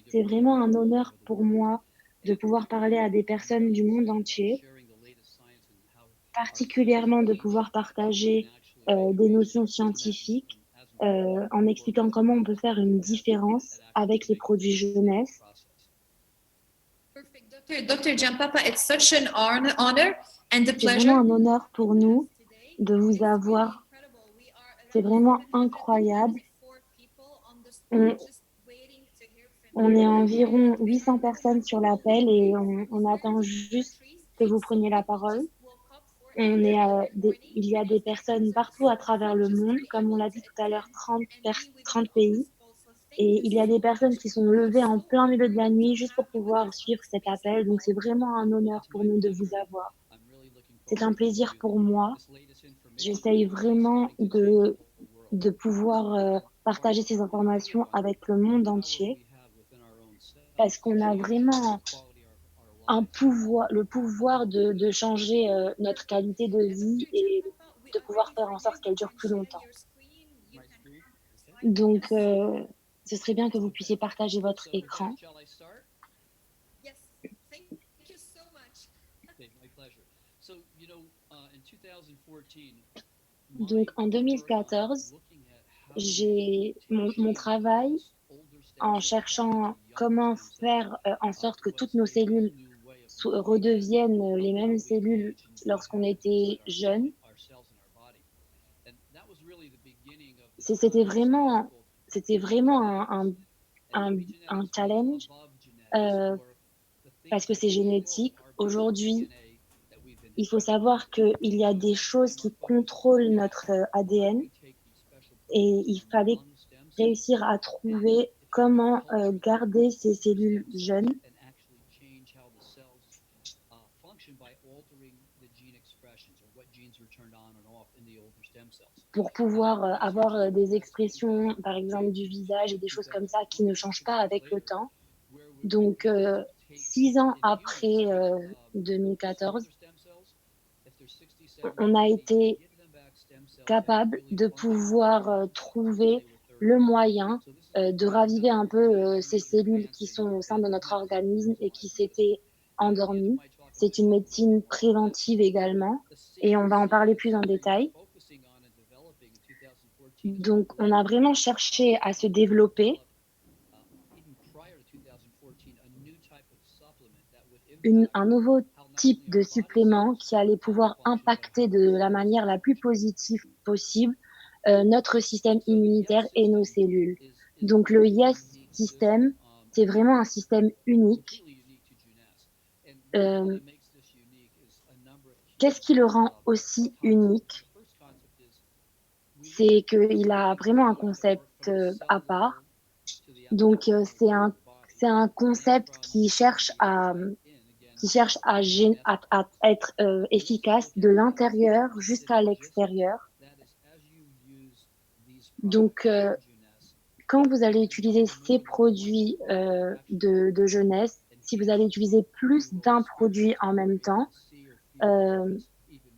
C'est vraiment un honneur pour moi de pouvoir parler à des personnes du monde entier, particulièrement de pouvoir partager, des notions scientifiques, en expliquant comment on peut faire une différence avec les produits jeunesse. Perfect. Dr. Giampapa, it's such an honor and a C'est vraiment pleasure un honneur pour with nous us today. de vous It's really avoir. incredible. We are C'est around vraiment 724 incroyable. people on the call On just waiting to hear from on you. est environ And we 800 have personnes sur people l'appel et waiting for on these very attend different juste countries. que vous Some preniez la people parole. just woke up for a very early morning Il y a des because their personnes kids are at partout à school travers and le just monde, comme on unable l'a to dit tout à l'heure, attend and be with me 30 on this pays. call. So thank Et you il y a so des personnes much. qui sont We're levées en so plein milieu de honored la to nuit juste pour have you with pouvoir us on suivre this cet amazing appel. Donc call. c'est vraiment un honneur pour nous de vous avoir. C'est un plaisir pour moi. J'essaye vraiment de pouvoir partager ces informations avec le monde entier parce qu'on a vraiment le pouvoir de changer notre qualité de vie Dr. et Jampapa, we de are pouvoir ready faire for en you. sorte qu'elle You dure can plus share longtemps. your screen. You can have the slide. Donc, Yes. ce serait bien que vous puissiez partager votre écran. Yes. Thank you so much. Donc, en 2014, j'ai mon travail en cherchant comment faire en sorte que toutes nos cellules redeviennent les mêmes cellules lorsqu'on était jeune. C'était vraiment, c'était vraiment un challenge euh, parce que c'est génétique. Aujourd'hui, il faut savoir qu'il y a des choses qui contrôlent notre ADN et il fallait réussir à trouver comment garder ces cellules jeunes pour pouvoir avoir des expressions, par exemple du visage et des choses comme ça qui ne changent pas avec le temps. Donc, 6 ans après 2014, on a été capable de pouvoir trouver le moyen de raviver un peu ces cellules qui sont au sein de notre organisme et qui s'étaient endormies. C'est une médecine préventive également et on va en parler plus en détail. Donc, on a vraiment cherché à se développer un nouveau type de supplément qui allait pouvoir impacter de la manière la plus positive possible notre système immunitaire et nos cellules. Donc le YES système, c'est vraiment un système unique. Euh, Qu'est-ce qui le rend aussi unique? C'est qu'il a vraiment un concept à part. Donc c'est un concept qui cherche à être efficace de l'intérieur jusqu'à l'extérieur. Donc, quand vous allez utiliser ces produits de jeunesse, si vous allez utiliser plus d'un produit en même temps, euh,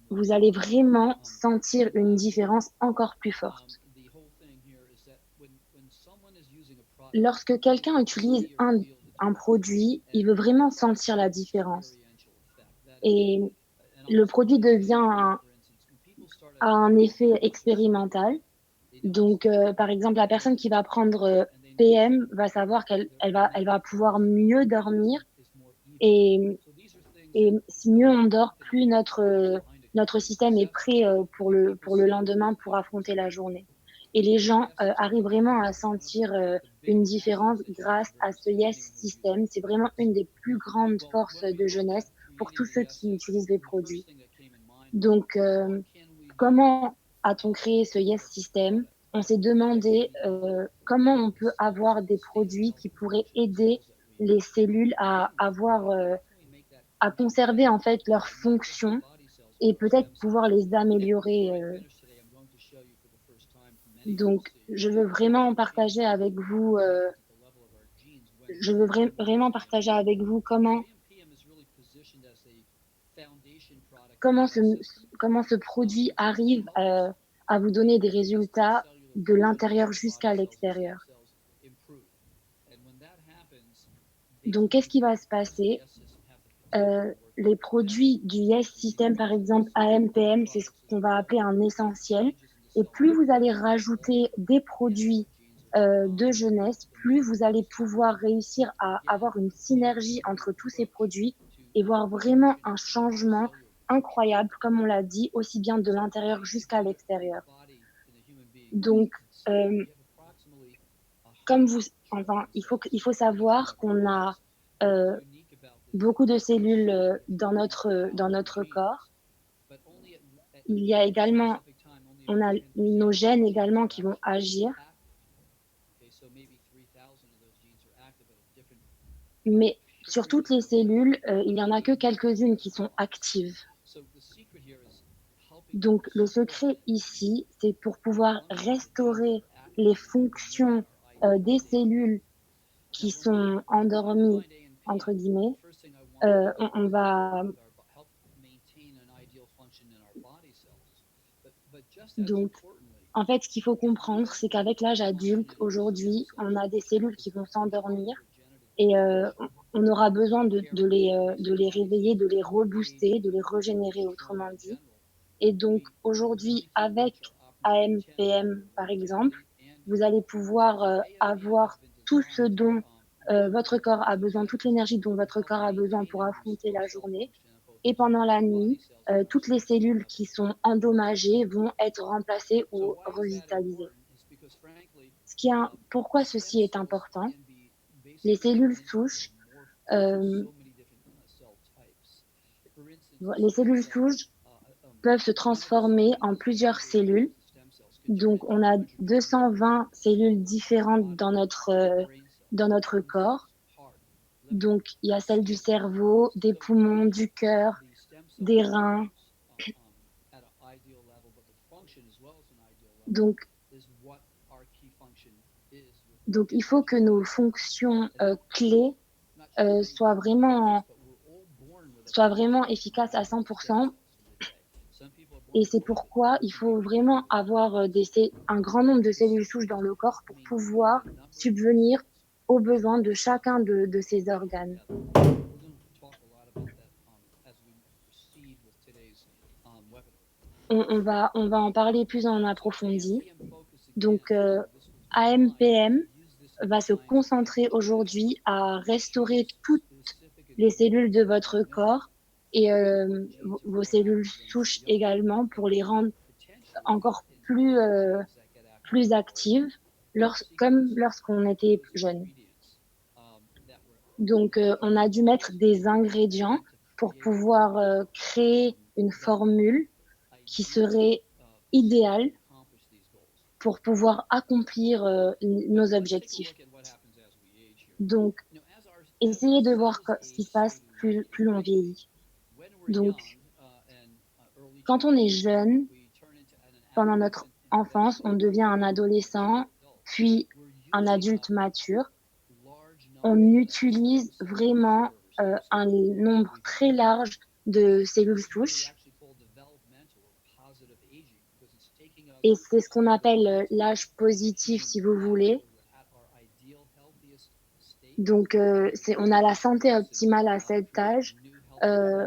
vous allez vraiment sentir une différence encore plus forte. Lorsque quelqu'un utilise un produit, il veut vraiment sentir la différence. Et le produit a un effet expérimental. Donc, par exemple, la personne qui va prendre PM va savoir elle va pouvoir mieux dormir et, et si mieux on dort, plus notre système est prêt pour le lendemain pour affronter la journée. Et les gens arrivent vraiment à sentir une différence grâce à ce Yes System. C'est vraiment une des plus grandes forces de jeunesse pour tous ceux qui utilisent les produits. Donc, comment a-t-on créé ce Yes System? On s'est demandé comment on peut avoir des produits qui pourraient aider les cellules à avoir, à conserver en fait leurs fonctions et peut-être pouvoir les améliorer. Donc, je veux vraiment partager avec vous comment ce, comment ce produit arrive à vous donner des résultats de l'intérieur jusqu'à l'extérieur. Donc, qu'est-ce qui va se passer? Les produits du Yes System, par exemple AMPM, c'est ce qu'on va appeler un essentiel. Et plus vous allez rajouter des produits de jeunesse, plus vous allez pouvoir réussir à avoir une synergie entre tous ces produits et voir vraiment un changement incroyable, comme on l'a dit, aussi bien de l'intérieur jusqu'à l'extérieur. Donc, euh, comme vous, enfin, il faut savoir qu'on a euh, beaucoup de cellules dans notre corps. Il y a également, on a nos gènes également qui vont agir, mais sur toutes les cellules, il n'y en a que quelques-unes qui sont actives. Donc, le secret ici, c'est pour pouvoir restaurer les fonctions des cellules qui sont endormies, entre guillemets. On va donc, en fait, ce qu'il faut comprendre, c'est qu'avec l'âge adulte, aujourd'hui, on a des cellules qui vont s'endormir et on aura besoin de les réveiller, de les rebooster, de les régénérer, autrement dit. Et donc, aujourd'hui, avec AMPM, par exemple, vous allez pouvoir avoir tout ce dont votre corps a besoin, toute l'énergie dont votre corps a besoin pour affronter la journée. Et pendant la nuit, toutes les cellules qui sont endommagées vont être remplacées ou revitalisées. Pourquoi ceci est important? Les cellules souches, euh, les cellules souches peuvent se transformer en plusieurs cellules. Donc, on a 220 cellules différentes dans notre corps. Donc, il y a celles du cerveau, des poumons, du cœur, des reins. Donc, donc il faut que nos fonctions clés soient vraiment efficaces à 100%. Et c'est pourquoi il faut vraiment avoir un grand nombre de cellules souches dans le corps pour pouvoir subvenir aux besoins de chacun de ces organes. On va en parler plus en approfondi. Donc, AMPM va se concentrer aujourd'hui à restaurer toutes les cellules de votre corps et vos cellules souches également pour les rendre encore plus actives, comme lorsqu'on était jeune. Donc, on a dû mettre des ingrédients pour pouvoir créer une formule qui serait idéale pour pouvoir accomplir nos objectifs. Donc, essayez de voir ce qui se passe plus on vieillit. Donc, quand on est jeune, pendant notre enfance, on devient un adolescent, puis un adulte mature. On utilise vraiment un nombre très large de cellules souches. Et c'est ce qu'on appelle l'âge positif, si vous voulez. Donc, on a la santé optimale à cet âge. Euh,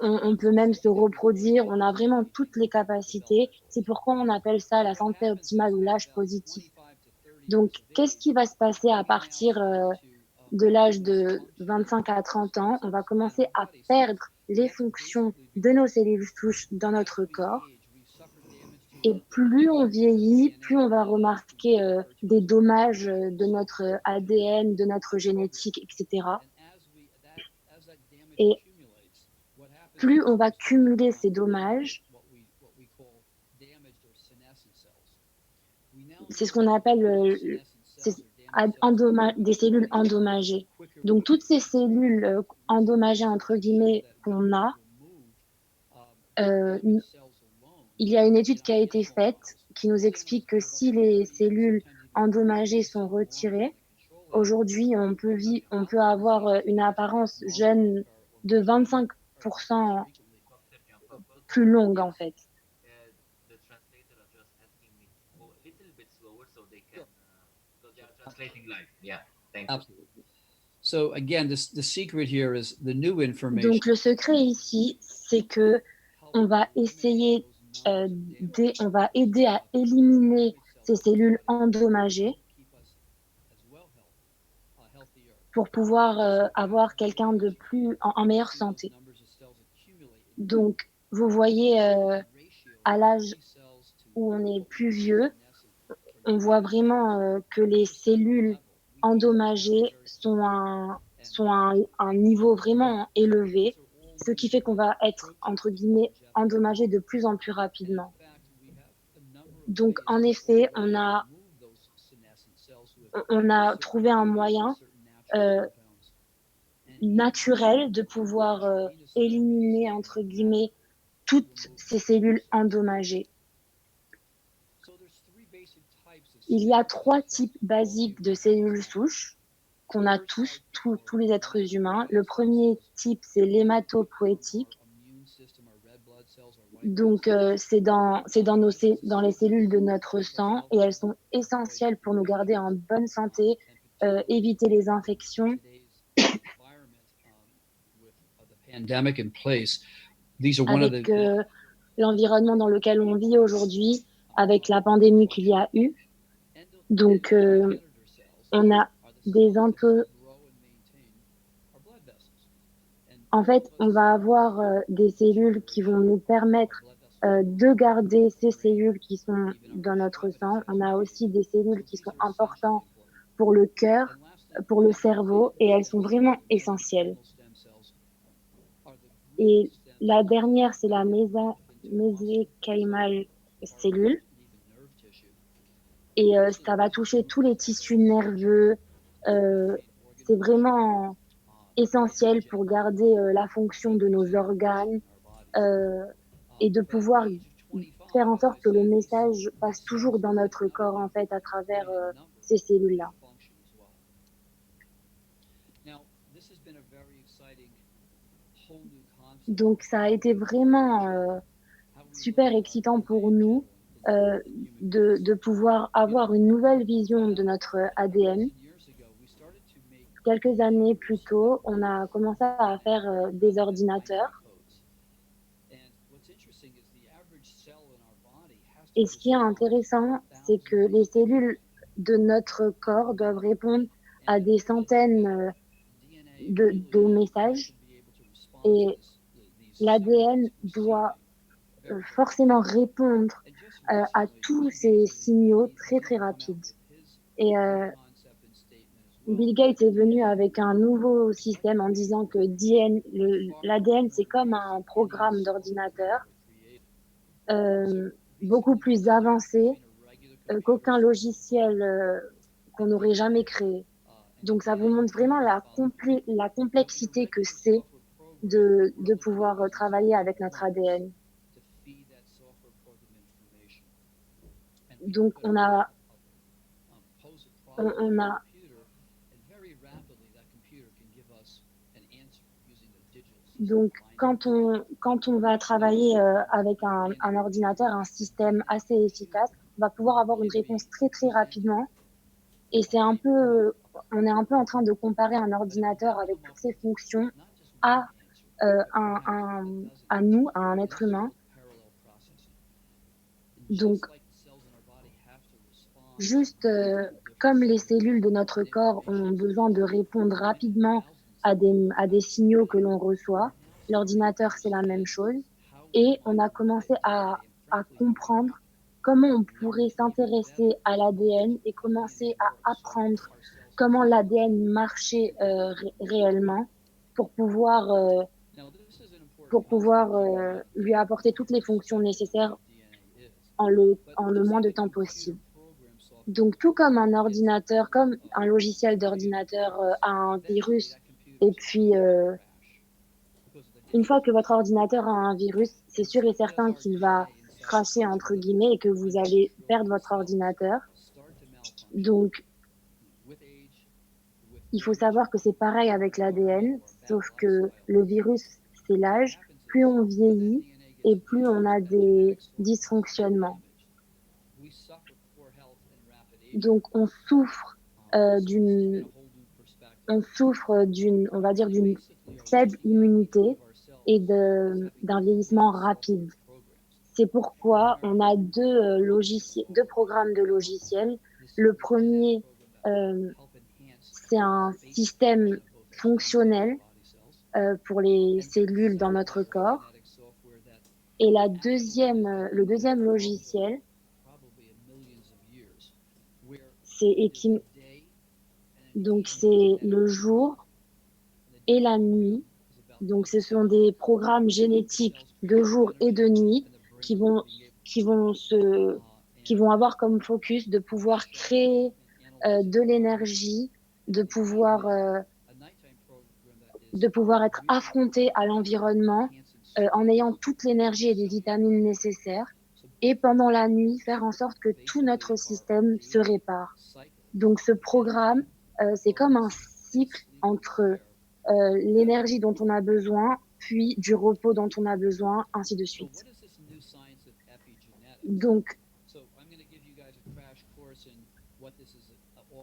on peut même se reproduire. On a vraiment toutes les capacités. C'est pourquoi on appelle ça la santé optimale ou l'âge positif. Donc, qu'est-ce qui va se passer à partir de l'âge de 25 à 30 ans? On va commencer à perdre les fonctions de nos cellules souches dans notre corps. Et plus on vieillit, plus on va remarquer des dommages de notre ADN, de notre génétique, etc. Et plus on va cumuler ces dommages, c'est ce qu'on appelle des cellules endommagées. Donc toutes ces cellules endommagées, entre guillemets, qu'on a, euh, il y a une étude qui a été faite qui nous explique que si les cellules endommagées sont retirées, aujourd'hui, on peut avoir une apparence jeune de 25% plus longue, en fait. Translating live. Yeah, thank you. Absolutely. Donc le secret ici, c'est que on va essayer, on va aider à éliminer ces cellules endommagées pour pouvoir avoir quelqu'un de plus en meilleure santé. Donc, vous voyez, à l'âge où on est plus vieux, on voit vraiment que les cellules endommagées sont à un niveau vraiment élevé, ce qui fait qu'on va être, entre guillemets, endommagé de plus en plus rapidement. Donc, en effet, on a trouvé un moyen euh, naturel de pouvoir éliminer, entre guillemets, toutes ces cellules endommagées. Il y a 3 types basiques de cellules souches qu'on a tous les êtres humains. Le premier type, c'est l'hématopoïétique. Donc, c'est dans les cellules de notre sang et elles sont essentielles pour nous garder en bonne santé, éviter les infections. Avec l'environnement dans lequel on vit aujourd'hui, avec la pandémie qu'il y a eu. Donc, on a des En fait, on va avoir des cellules qui vont nous permettre de garder ces cellules qui sont dans notre sang. On a aussi des cellules qui sont importantes pour le cœur, pour le cerveau, et elles sont vraiment essentielles. Et la dernière, c'est la mésénchymal cellule. Et ça va toucher tous les tissus nerveux. C'est vraiment essentiel pour garder la fonction de nos organes et de pouvoir faire en sorte que le message passe toujours dans notre corps, en fait, à travers ces cellules-là. Donc, ça a été vraiment super excitant pour nous de pouvoir avoir une nouvelle vision de notre ADN. Quelques années plus tôt, on a commencé à faire des ordinateurs. Et ce qui est intéressant, c'est que les cellules de notre corps doivent répondre à des centaines de messages. Et l'ADN doit forcément répondre à tous ces signaux très, très rapides. Et Bill Gates est venu avec un nouveau système en disant que l'ADN, c'est comme un programme d'ordinateur beaucoup plus avancé qu'aucun logiciel qu'on n'aurait jamais créé. Donc, ça vous montre vraiment la complexité que c'est de pouvoir travailler avec notre ADN. Donc, on a Donc, quand on va travailler avec un ordinateur, un système assez efficace, on va pouvoir avoir une réponse très, très rapidement. Et on est un peu en train de comparer un ordinateur avec toutes ses fonctions à, à nous, à un être humain. Donc, juste comme les cellules de notre corps ont besoin de répondre rapidement à des signaux que l'on reçoit, l'ordinateur, c'est la même chose. Et on a commencé à comprendre comment on pourrait s'intéresser à l'ADN et commencer à apprendre comment l'ADN marchait réellement pour pouvoir lui apporter toutes les fonctions nécessaires en le moins de temps possible. Donc, tout comme un ordinateur, comme un logiciel d'ordinateur a un virus, et puis une fois que votre ordinateur a un virus, c'est sûr et certain qu'il va crasher entre guillemets et que vous allez perdre votre ordinateur. Donc, il faut savoir que c'est pareil avec l'ADN, sauf que le virus, c'est l'âge. Plus on vieillit et plus on a des dysfonctionnements. Donc, on souffre on souffre on va dire, d'une faible immunité et d'un vieillissement rapide. C'est pourquoi on a deux programmes de logiciels. Le premier, euh, c'est un système fonctionnel pour les cellules dans notre corps. Et le deuxième logiciel, c'est donc c'est le jour et la nuit. Donc ce sont des programmes génétiques de jour et de nuit qui vont, qui vont qui vont avoir comme focus de pouvoir créer de l'énergie, de pouvoir, euh, de pouvoir être affronté à l'environnement en ayant toute l'énergie et les vitamines nécessaires. Et pendant la nuit, faire en sorte que tout notre système se répare. Donc ce programme, c'est comme un cycle entre l'énergie dont on a besoin, puis du repos dont on a besoin, ainsi de suite. Donc,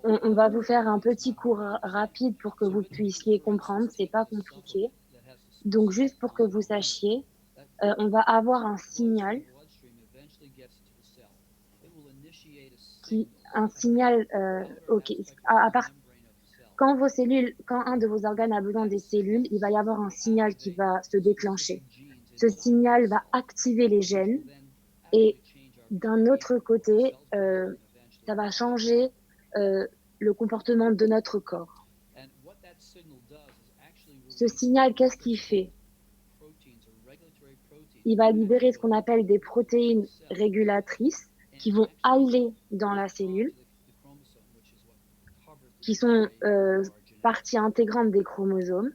on va vous faire un petit cours rapide pour que vous puissiez comprendre. C'est pas compliqué. Donc, juste pour que vous sachiez, on va avoir un signal un signal, ok, à part, quand un de vos organes a besoin des cellules, il va y avoir un signal qui va se déclencher. Ce signal va activer les gènes et d'un autre côté, ça va changer le comportement de notre corps. Ce signal, qu'est-ce qu'il fait? Il va libérer ce qu'on appelle des protéines régulatrices qui vont aller dans la cellule, qui sont partie intégrante des chromosomes.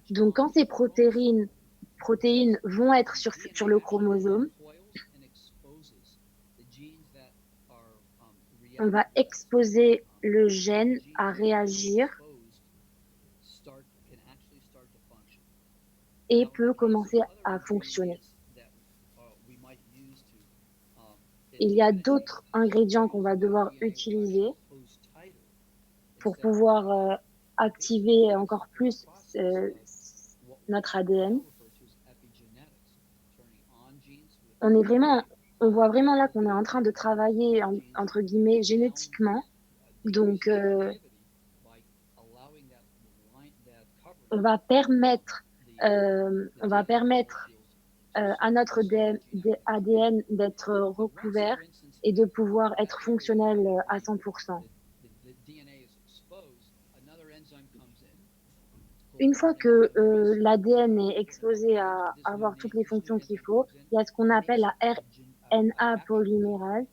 Donc, quand ces protéines vont être sur le chromosome, on va exposer le gène à réagir et peut commencer à fonctionner. Il y a d'autres ingrédients qu'on va devoir utiliser pour pouvoir activer encore plus notre ADN. On voit vraiment là qu'on est en train de travailler, entre guillemets, génétiquement. Donc, on va permettre à notre ADN d'être recouvert et de pouvoir être fonctionnel à 100%. Une fois que l'ADN est exposé à avoir toutes les fonctions qu'il faut, il y a ce qu'on appelle la RNA polymérase,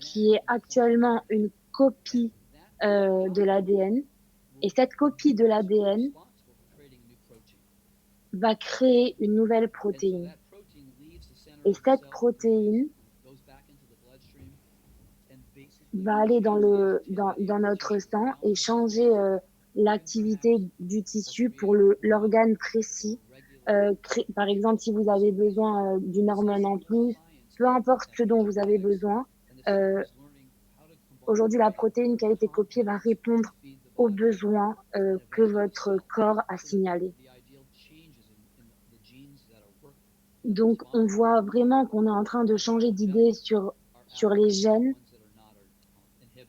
qui est actuellement une copie de l'ADN. Et cette copie de l'ADN va créer une nouvelle protéine. Et cette protéine va aller dans notre sang et changer l'activité du tissu pour l'organe précis. Par exemple, si vous avez besoin d'une hormone en plus, peu importe ce dont vous avez besoin, aujourd'hui, la protéine qui a été copiée va répondre aux besoins que votre corps a signalés. Donc, on voit vraiment qu'on est en train de changer d'idée sur les gènes.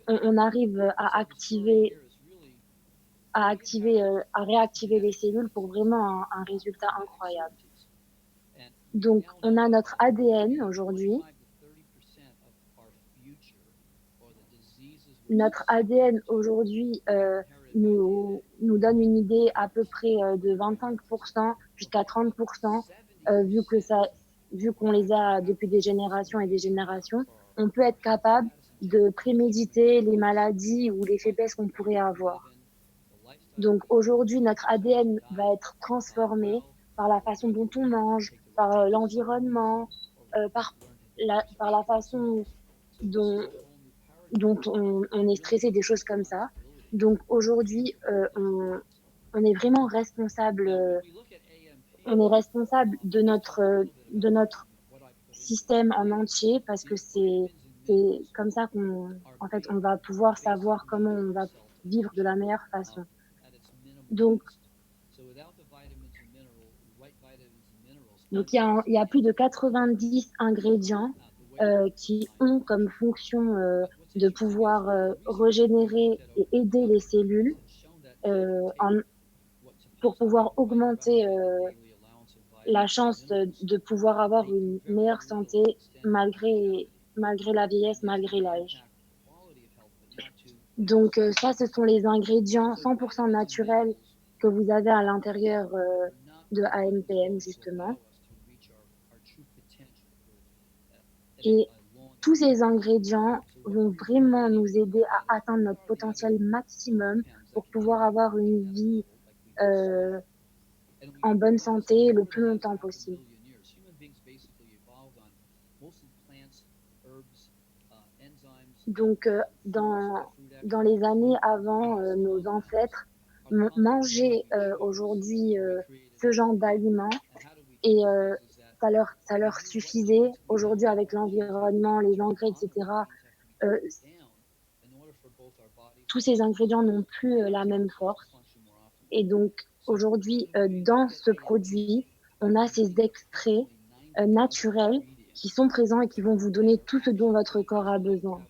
On arrive à réactiver les cellules pour vraiment un résultat incroyable. Donc, on a notre ADN aujourd'hui. Notre ADN aujourd'hui nous donne une idée à peu près de 25% jusqu'à 30%, vu qu'on les a depuis des générations et des générations. On peut être capable de préméditer les maladies ou les faiblesses qu'on pourrait avoir. Donc aujourd'hui, notre ADN va être transformé par la façon dont on mange, par l'environnement, par la façon dont on est stressé, des choses comme ça. Donc aujourd'hui, on est vraiment responsable. On est responsable de notre système en entier parce que c'est comme ça en fait, on va pouvoir savoir comment on va vivre de la meilleure façon. Donc, il y a plus de 90 ingrédients qui ont comme fonction de pouvoir régénérer et aider les cellules en, pour pouvoir augmenter la chance de pouvoir avoir une meilleure santé malgré la vieillesse, malgré l'âge. Donc ça, ce sont les ingrédients 100% naturels que vous avez à l'intérieur de AMPM, justement. Et tous ces ingrédients vont vraiment nous aider à atteindre notre potentiel maximum pour pouvoir avoir une vie euh, en bonne santé le plus longtemps possible. Donc, dans les années avant, nos ancêtres mangeaient aujourd'hui ce genre d'aliments et ça leur suffisait. Aujourd'hui, avec l'environnement, les engrais, etc., euh, tous ces ingrédients n'ont plus la même force. Et donc, aujourd'hui, dans ce produit, on a ces extraits naturels qui sont présents et qui vont vous donner tout ce dont votre corps a besoin.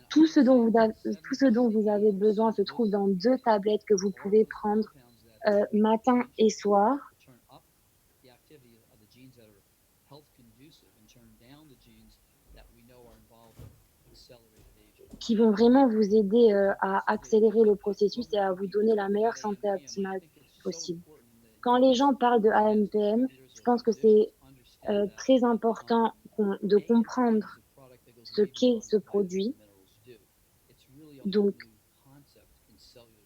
Tout ce dont vous avez besoin se trouve dans 2 tablettes que vous pouvez prendre matin et soir, qui vont vraiment vous aider à accélérer le processus et à vous donner la meilleure santé optimale possible. Quand les gens parlent de AMPM, je pense que c'est très important de comprendre ce qu'est ce produit. Donc,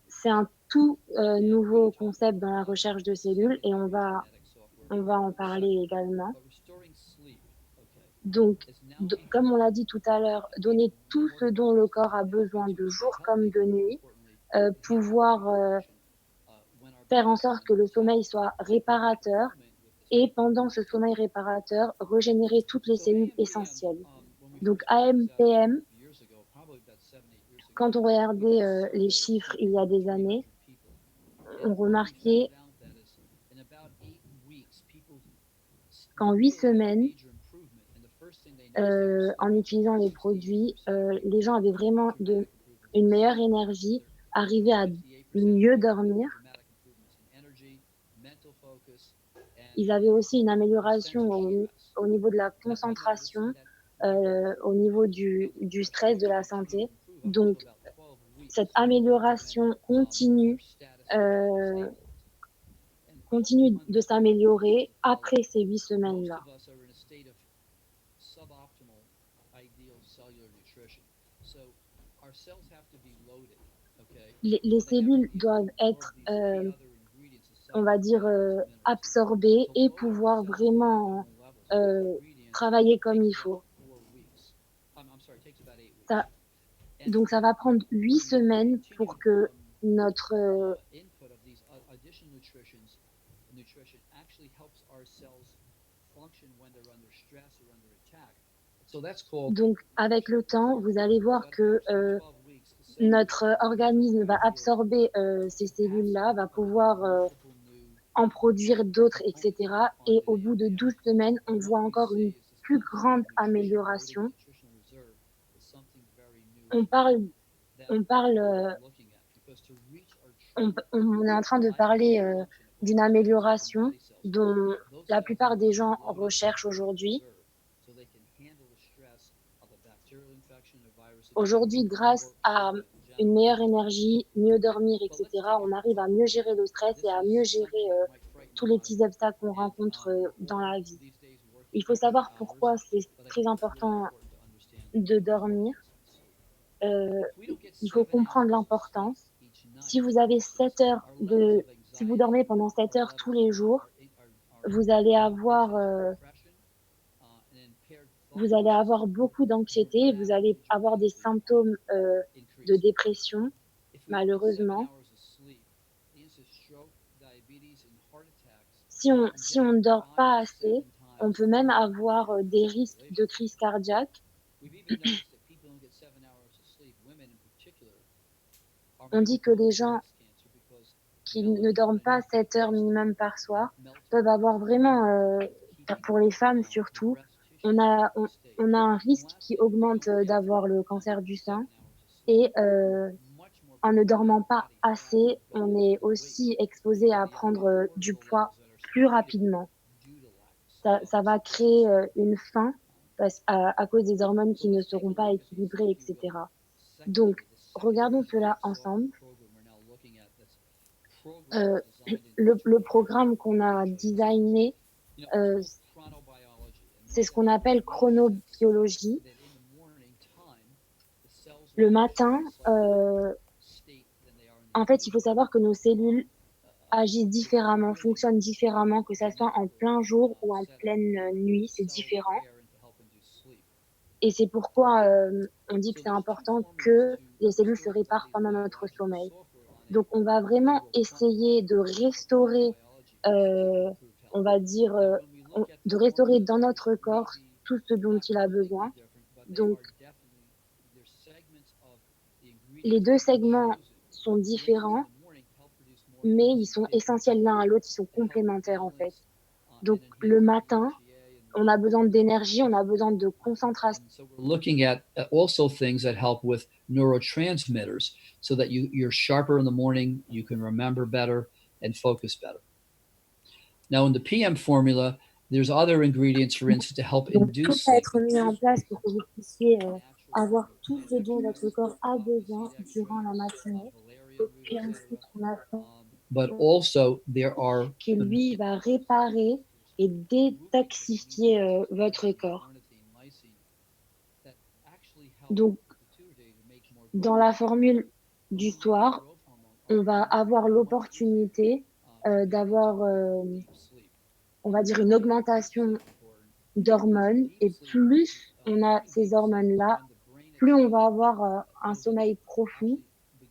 c'est un tout nouveau concept dans la recherche de cellules et on va en parler également. Donc, comme on l'a dit tout à l'heure, donner tout ce dont le corps a besoin de jour comme de nuit, pouvoir faire en sorte que le sommeil soit réparateur et pendant ce sommeil réparateur, régénérer toutes les cellules essentielles. Donc AMPM, quand on regardait les chiffres il y a des années, on remarquait qu'en 8 semaines, en utilisant les produits, les gens avaient vraiment une meilleure énergie, arrivaient à mieux dormir. Ils avaient aussi une amélioration au niveau de la concentration, au niveau du stress, de la santé. Donc, cette amélioration continue de s'améliorer après ces 8 semaines-là. Les cellules doivent être, on va dire, absorbées et pouvoir vraiment travailler comme il faut. Ça, donc, ça va prendre 8 semaines pour que notre donc, avec le temps, vous allez voir que notre organisme va absorber ces cellules-là, va pouvoir en produire d'autres, etc. Et au bout de 12 semaines, on voit encore une plus grande amélioration. On parle, on parle, on est en train de parler d'une amélioration dont la plupart des gens recherchent aujourd'hui. Aujourd'hui, grâce à une meilleure énergie, mieux dormir, etc., on arrive à mieux gérer le stress et à mieux gérer tous les petits obstacles qu'on rencontre dans la vie. Il faut savoir pourquoi c'est très important de dormir. Il faut comprendre l'importance. Si vous avez 7 heures si vous dormez pendant 7 heures tous les jours, vous allez avoir beaucoup d'anxiété, vous allez avoir des symptômes de dépression, malheureusement. Si on ne dort pas assez, On peut même avoir des risques de crise cardiaque. On dit que les gens qui ne dorment pas 7 heures minimum par soir peuvent avoir vraiment, pour les femmes surtout, on a, on, on a un risque qui augmente d'avoir le cancer du sein. Et en ne dormant pas assez, on est aussi exposé à prendre du poids plus rapidement. Ça va créer une faim à cause des hormones qui ne seront pas équilibrées, etc. Donc, regardons cela ensemble. Euh, le programme qu'on a designé, euh, c'est ce qu'on appelle chronobiologie. Le matin, en fait, il faut savoir que nos cellules agissent différemment, fonctionnent différemment, que ça soit en plein jour ou en pleine nuit, c'est différent. Et c'est pourquoi on dit que c'est important que les cellules se réparent pendant notre sommeil. Donc, on va vraiment essayer de restaurer, euh, on va dire, de restaurer dans notre corps tout ce dont il a besoin. Donc, les deux segments sont différents, mais ils sont essentiels l'un à l'autre, ils sont complémentaires en fait. Donc, le matin, on a besoin d'énergie, on a besoin de concentration. So we're looking at also things that help with neurotransmitters so that you're sharper in the morning, you can remember better and focus better. Now in the PM formula, there's other ingredients, for instance, to help Donc, tout induce va sleep. être mis en place pour que vous puissiez avoir tout ce dont votre corps a besoin durant la matinée. Et puis ensuite, on a But also there are qui lui va réparer et détoxifier votre corps. Donc, dans la formule du soir, on va avoir l'opportunité d'avoir, on va dire, une augmentation d'hormones. Et plus on a ces hormones-là, plus on va avoir un sommeil profond,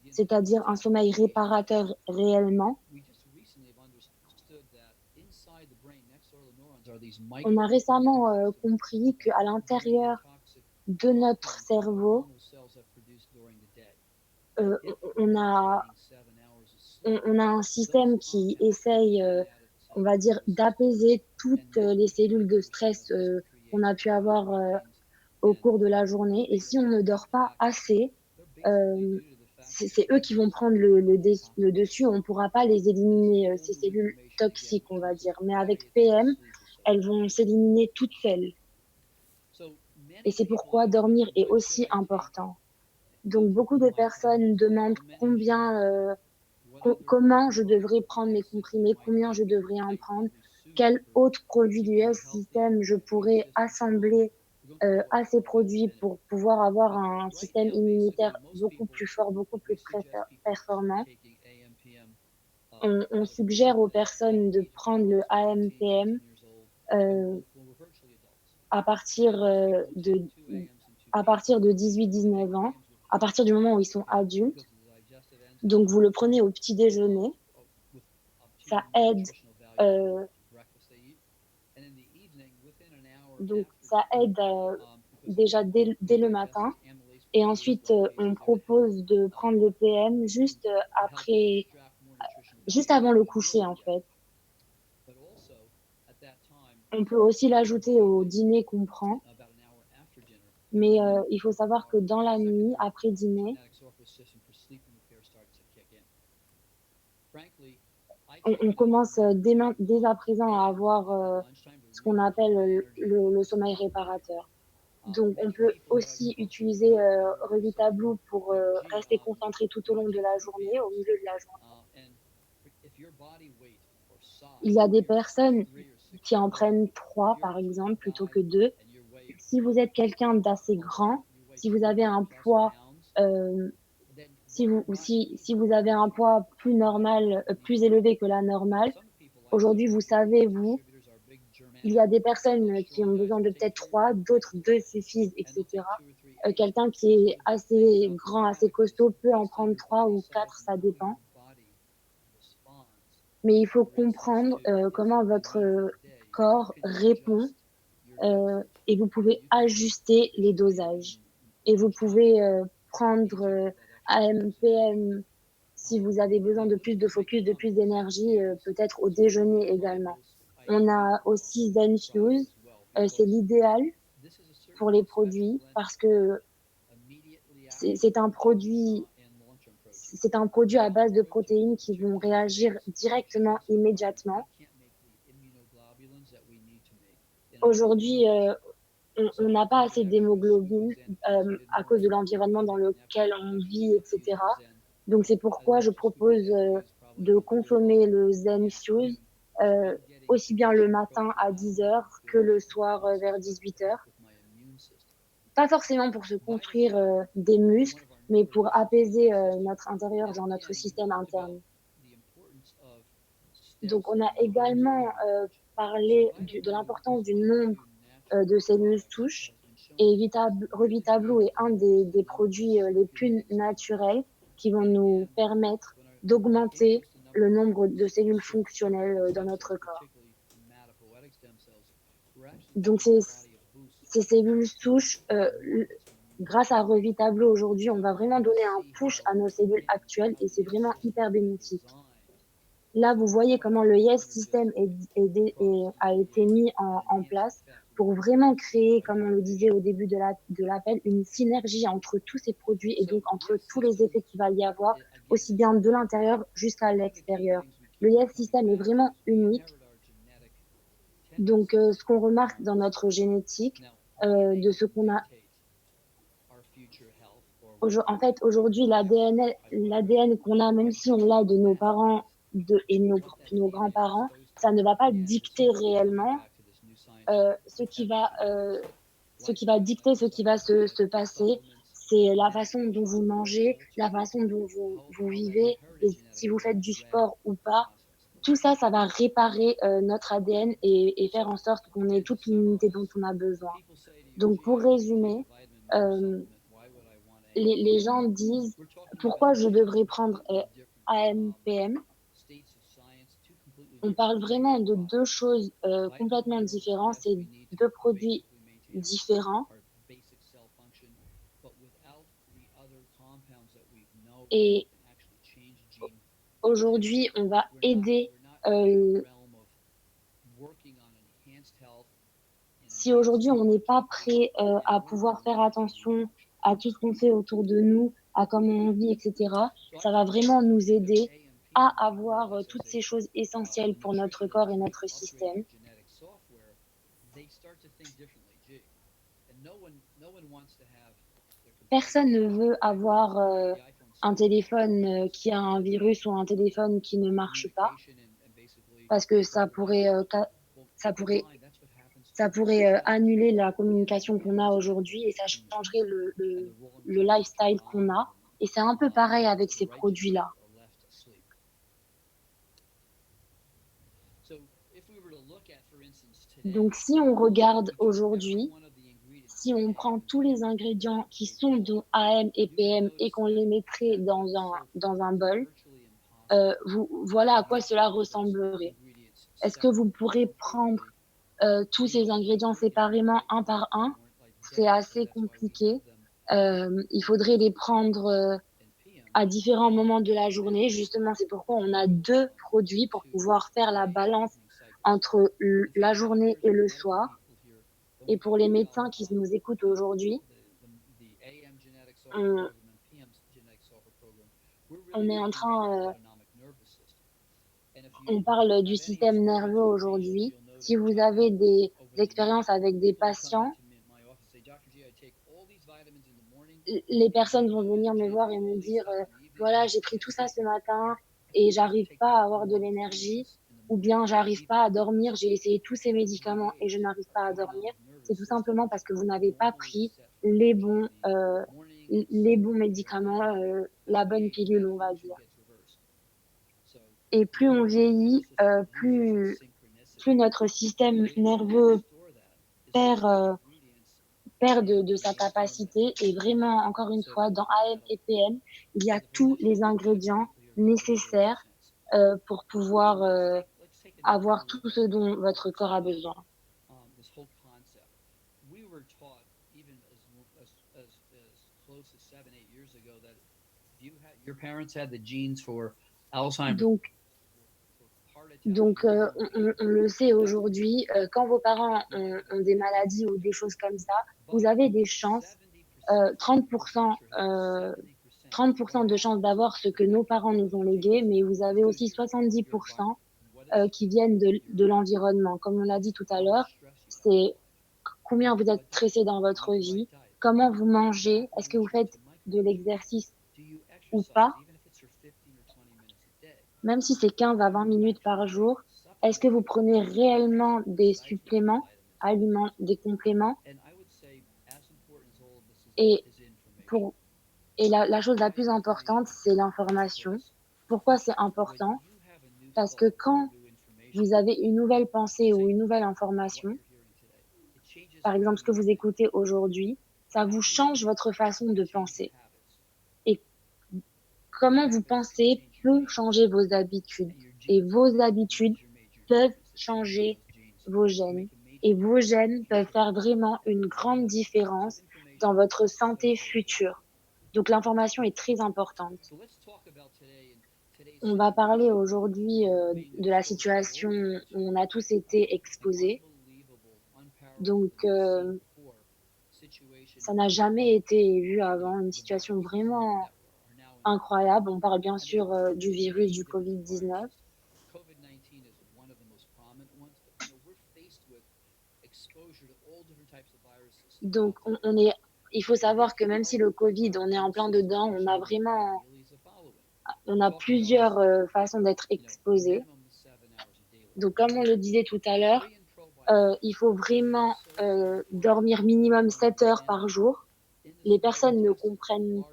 c'est-à-dire un sommeil réparateur réellement. On a récemment compris qu'à l'intérieur de notre cerveau, on a un système qui essaye, on va dire, d'apaiser toutes les cellules de stress qu'on a pu avoir au cours de la journée. Et si on ne dort pas assez, c'est eux qui vont prendre le dessus. On ne pourra pas les éliminer, ces cellules toxiques, on va dire. Mais avec PM, elles vont s'éliminer toutes seules. Et c'est pourquoi dormir est aussi important. Donc, beaucoup de personnes demandent comment je devrais prendre mes comprimés, combien je devrais en prendre, quel autre produit du health system je pourrais assembler à ces produits pour pouvoir avoir un système immunitaire beaucoup plus fort, beaucoup plus performant. On suggère aux personnes de prendre le AMPM à partir de 18-19 ans, à partir du moment où ils sont adultes. Donc, vous le prenez au petit déjeuner. Ça aide. Donc, ça aide déjà dès le matin. Et ensuite, on propose de prendre le PM juste avant le coucher, en fait. On peut aussi l'ajouter au dîner qu'on prend. Mais il faut savoir que dans la nuit, après dîner, on commence dès à présent à avoir ce qu'on appelle le sommeil réparateur. Donc, on peut aussi utiliser Revita-Blue pour rester concentré tout au long de la journée, au milieu de la journée. Il y a des personnes qui en prennent 3, par exemple, plutôt que 2. Si vous êtes quelqu'un d'assez grand, si vous avez un poids, si vous avez un poids plus normal, plus élevé que la normale, aujourd'hui, vous savez, il y a des personnes qui ont besoin de peut-être 3, d'autres 2 suffisent, etc. Quelqu'un qui est assez grand, assez costaud peut en prendre 3 ou 4, ça dépend. Mais il faut comprendre comment votre corps répond et vous pouvez ajuster les dosages. Et vous pouvez prendre AM, PM si vous avez besoin de plus de focus, de plus d'énergie, peut-être au déjeuner également. On a aussi ZenFuse, c'est l'idéal pour les produits parce que c'est un produit à base de protéines qui vont réagir directement, immédiatement. Aujourd'hui, on n'a pas assez d'hémoglobine à cause de l'environnement dans lequel on vit, etc. Donc c'est pourquoi je propose de consommer le ZenFuse aussi bien le matin à 10 heures que le soir vers 18 heures. Pas forcément pour se construire des muscles, mais pour apaiser notre intérieur, genre notre système interne. Donc on a également parlé de l'importance du nombre de cellules souches. Et Revitablo est un des produits les plus naturels qui vont nous permettre d'augmenter le nombre de cellules fonctionnelles dans notre corps. Donc ces cellules souches, grâce à Revitablo aujourd'hui, on va vraiment donner un push à nos cellules actuelles et c'est vraiment hyper bénéfique. Là, vous voyez comment le Yes System a été mis en place pour vraiment créer, comme on le disait au début de l'appel, une synergie entre tous ces produits et donc entre tous les effets qu'il va y avoir, aussi bien de l'intérieur jusqu'à l'extérieur. Le Yes System est vraiment unique. Donc, ce qu'on remarque dans notre génétique, de ce qu'on a en fait, aujourd'hui, l'ADN qu'on a, même si on l'a de nos parents et nos grands-parents, ça ne va pas dicter réellement ce qui va dicter ce qui va se passer. C'est la façon dont vous mangez, la façon dont vous vivez, et si vous faites du sport ou pas. Tout ça, ça va réparer notre ADN et faire en sorte qu'on ait toute l'immunité dont on a besoin. Donc, pour résumer, les gens disent pourquoi je devrais prendre AMPM. On parle vraiment de deux choses complètement différentes, c'est deux produits différents. Et aujourd'hui, on va aider. Si aujourd'hui on n'est pas prêt à pouvoir faire attention à tout ce qu'on fait autour de nous, à comment on vit, etc., ça va vraiment nous aider à avoir toutes ces choses essentielles pour notre corps et notre système. Personne ne veut avoir un téléphone qui a un virus ou un téléphone qui ne marche pas, parce que ça pourrait annuler la communication qu'on a aujourd'hui et ça changerait le lifestyle qu'on a. Et c'est un peu pareil avec ces produits-là. Donc, si on regarde aujourd'hui, si on prend tous les ingrédients qui sont dans AM et PM et qu'on les mettrait dans un bol, voilà à quoi cela ressemblerait. Est-ce que vous pourrez prendre tous ces ingrédients séparément, un par un? C'est assez compliqué. Il faudrait les prendre à différents moments de la journée. Justement, c'est pourquoi on a deux produits pour pouvoir faire la balance entre la journée et le soir. Et pour les médecins qui nous écoutent aujourd'hui, on est en train, on parle du système nerveux aujourd'hui. Si vous avez des expériences avec des patients, les personnes vont venir me voir et me dire voilà, j'ai pris tout ça ce matin et j'arrive pas à avoir de l'énergie, ou bien j'arrive pas à dormir, j'ai essayé tous ces médicaments et je n'arrive pas à dormir. C'est tout simplement parce que vous n'avez pas pris les bons médicaments, la bonne pilule, on va dire. Et plus on vieillit, plus notre système nerveux perd de sa capacité. Et vraiment, encore une fois, dans AM et PM, il y a tous les ingrédients nécessaires pour pouvoir avoir tout ce dont votre corps a besoin. Your parents had the genes for Alzheimer's. On le sait aujourd'hui, quand vos parents ont des maladies ou des choses comme ça, vous avez des chances, 30%, 30% de chances d'avoir ce que nos parents nous ont légué, mais vous avez aussi 70% qui viennent de l'environnement. Comme on l'a dit tout à l'heure, c'est combien vous êtes stressé dans votre vie, comment vous mangez, est-ce que vous faites de l'exercice ou pas, même si c'est 15 à 20 minutes par jour, est-ce que vous prenez réellement des suppléments, aliments, des compléments? Et, la chose la plus importante, c'est l'information. Pourquoi c'est important? Parce que quand vous avez une nouvelle pensée ou une nouvelle information, par exemple ce que vous écoutez aujourd'hui, ça vous change votre façon de penser. Et comment vous pensez peut changer vos habitudes. Et vos habitudes peuvent changer vos gènes. Et vos gènes peuvent faire vraiment une grande différence dans votre santé future. Donc l'information est très importante. On va parler aujourd'hui de la situation où on a tous été exposés. Donc ça n'a jamais été vu avant, une situation vraiment incroyable. On parle bien sûr du virus du Covid-19. Donc, il faut savoir que même si le Covid, on est en plein dedans, on a plusieurs façons d'être exposé. Donc, comme on le disait tout à l'heure, il faut vraiment dormir minimum 7 heures par jour. Les personnes ne comprennent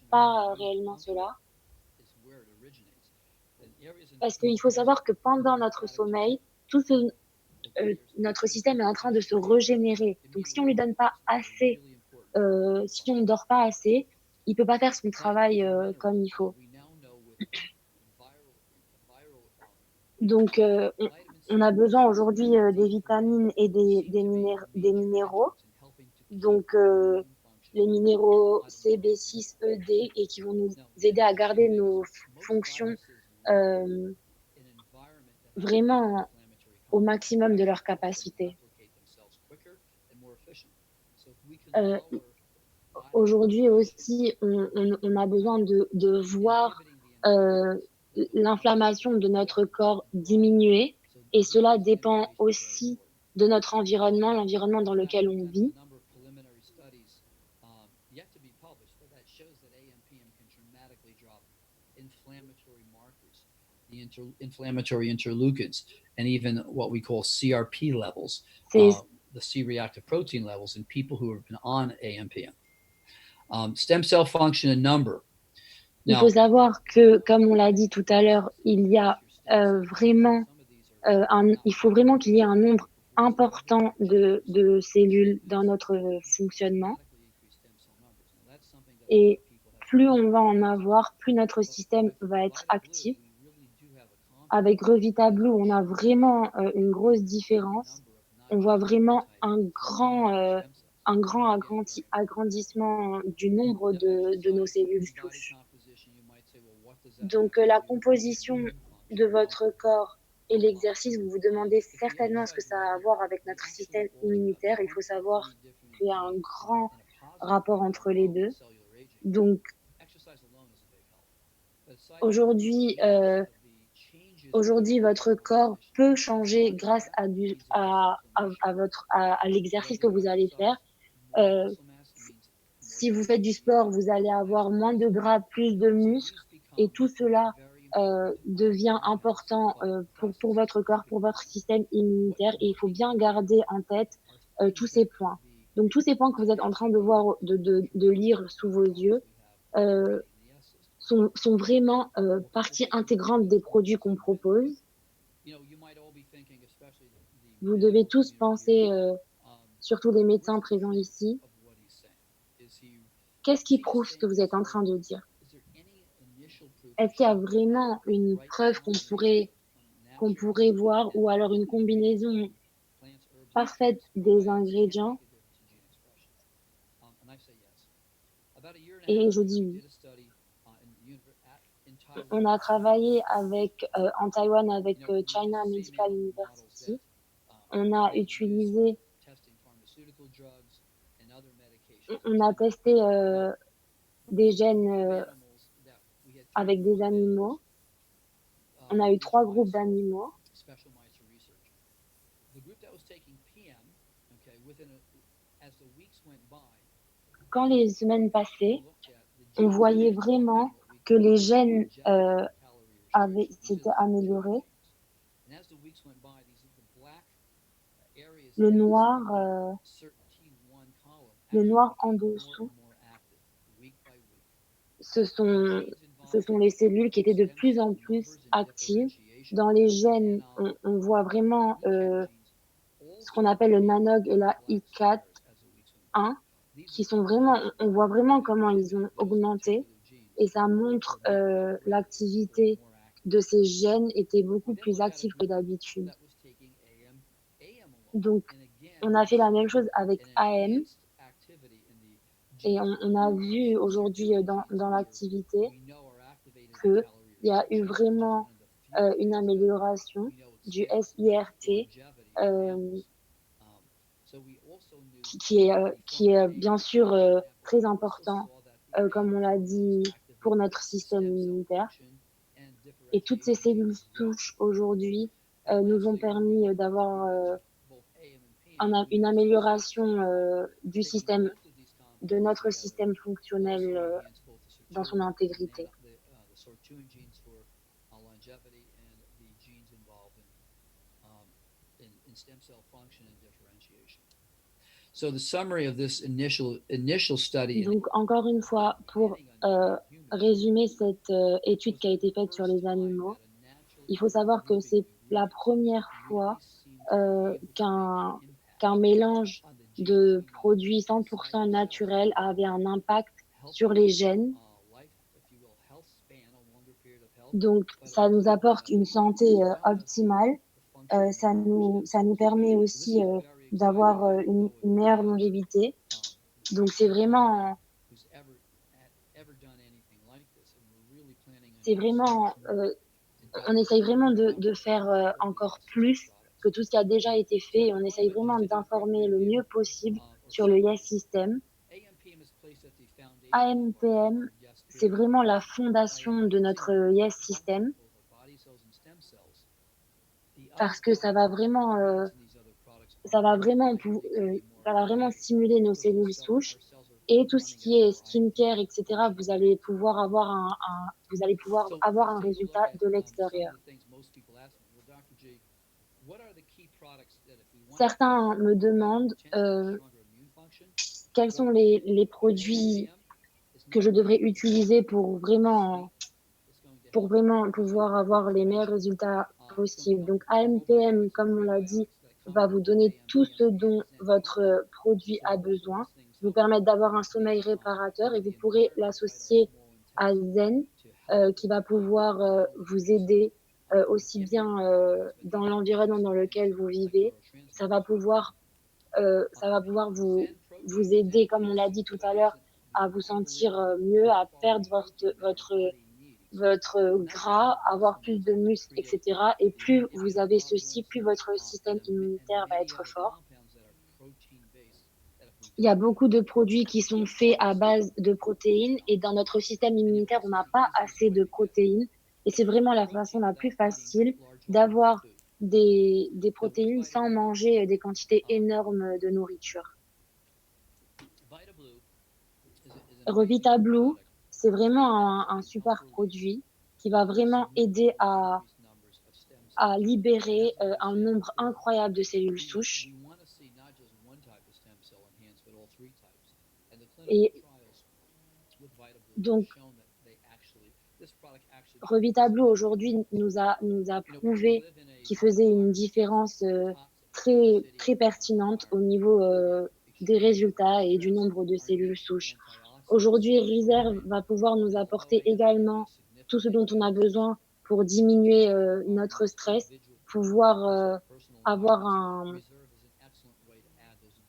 pas réellement cela. Parce qu'il faut savoir que pendant notre sommeil, notre système est en train de se régénérer. Donc, si on lui donne pas assez, si on ne dort pas assez, il peut pas faire son travail comme il faut. Donc, on a besoin aujourd'hui des vitamines et des minéraux. Donc, les minéraux C, B6, E, D, et qui vont nous aider à garder nos fonctions vraiment au maximum de leur capacité. Aujourd'hui aussi, on a besoin de voir l'inflammation de notre corps diminuer, et cela dépend aussi de notre environnement, l'environnement dans lequel on vit. Inflammatory interleukins and even what we call CRP levels, the C-reactive protein levels in people who have been on AMPM. Stem cell function and number. Il faut savoir que, comme on l'a dit tout à l'heure, il y a il faut vraiment qu'il y ait un nombre important de cellules dans notre fonctionnement. Et plus on va en avoir, plus notre système va être actif. Avec Revitablue, on a vraiment une grosse différence. On voit vraiment un grand agrandissement du nombre de nos cellules souches. Donc, la composition de votre corps et l'exercice, vous vous demandez certainement ce que ça a à voir avec notre système immunitaire. Il faut savoir qu'il y a un grand rapport entre les deux. Donc, aujourd'hui, votre corps peut changer grâce à l'exercice que vous allez faire. Si vous faites du sport, vous allez avoir moins de gras, plus de muscles, et tout cela devient important pour votre corps, pour votre système immunitaire, et il faut bien garder en tête tous ces points. Donc, tous ces points que vous êtes en train de voir, de lire sous vos yeux, sont vraiment partie intégrante des produits qu'on propose. Vous devez tous penser, surtout les médecins présents ici, qu'est-ce qui prouve ce que vous êtes en train de dire? Est-ce qu'il y a vraiment une preuve qu'on pourrait voir, ou alors une combinaison parfaite des ingrédients? Et je dis oui. On a travaillé en Taïwan avec China Medical University. On a utilisé, on a testé des gènes avec des animaux. On a eu 3 groupes d'animaux. Quand les semaines passaient, on voyait vraiment que les gènes s'étaient améliorés. Le noir en dessous, ce sont les cellules qui étaient de plus en plus actives. Dans les gènes, on voit vraiment ce qu'on appelle le NANOG et la ICAT1, qui sont vraiment, on voit vraiment comment ils ont augmenté, et ça montre l'activité de ces gènes était beaucoup plus active que d'habitude. Donc, on a fait la même chose avec AM, et on a vu aujourd'hui dans l'activité qu'il y a eu vraiment une amélioration du SIRT qui est bien sûr très important, comme on l'a dit, pour notre système immunitaire. Et toutes ces cellules souches aujourd'hui nous ont permis d'avoir une amélioration de notre système fonctionnel dans son intégrité. Donc, encore une fois, pour résumer cette étude qui a été faite sur les animaux, il faut savoir que c'est la première fois qu'un mélange de produits 100% naturels avait un impact sur les gènes. Donc, ça nous apporte une santé optimale. Ça nous permet aussi d'avoir une meilleure longévité. Donc, c'est vraiment, on essaye vraiment de faire encore plus que tout ce qui a déjà été fait. Et on essaye vraiment d'informer le mieux possible sur le YES System. AMPM, c'est vraiment la fondation de notre YES System, parce que ça va vraiment stimuler nos cellules souches, et tout ce qui est skincare, etc. Vous allez pouvoir avoir un résultat de l'extérieur. Certains me demandent quels sont les produits que je devrais utiliser pour vraiment pouvoir avoir les meilleurs résultats possibles. Donc, AMPM, comme on l'a dit, va vous donner tout ce dont votre produit a besoin, vous permettre d'avoir un sommeil réparateur, et vous pourrez l'associer à Zen, qui va pouvoir vous aider aussi bien dans l'environnement dans lequel vous vivez. Ça va pouvoir vous aider, comme on l'a dit tout à l'heure, à vous sentir mieux, à perdre votre gras, avoir plus de muscles, etc. Et plus vous avez ceci, plus votre système immunitaire va être fort. Il y a beaucoup de produits qui sont faits à base de protéines, et dans notre système immunitaire, on n'a pas assez de protéines. Et c'est vraiment la façon la plus facile d'avoir des protéines sans manger des quantités énormes de nourriture. Revita Blue, c'est vraiment un super produit qui va vraiment aider à libérer un nombre incroyable de cellules souches. Et donc, Revita Blue aujourd'hui nous a prouvé qu'il faisait une différence très, très pertinente au niveau des résultats et du nombre de cellules souches. Aujourd'hui, Reserve va pouvoir nous apporter également tout ce dont on a besoin pour diminuer notre stress, pouvoir avoir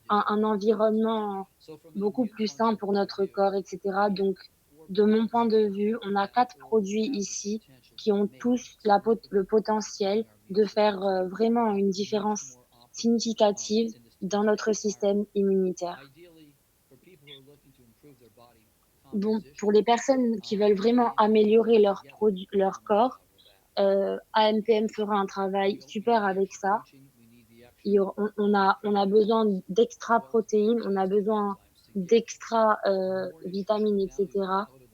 un environnement beaucoup plus sain pour notre corps, etc. Donc, de mon point de vue, on a 4 produits ici qui ont tous le potentiel de faire vraiment une différence significative dans notre système immunitaire. Bon, pour les personnes qui veulent vraiment améliorer leur corps, AMPM fera un travail super avec ça. On a besoin d'extra protéines, on a besoin d'extra vitamines, etc.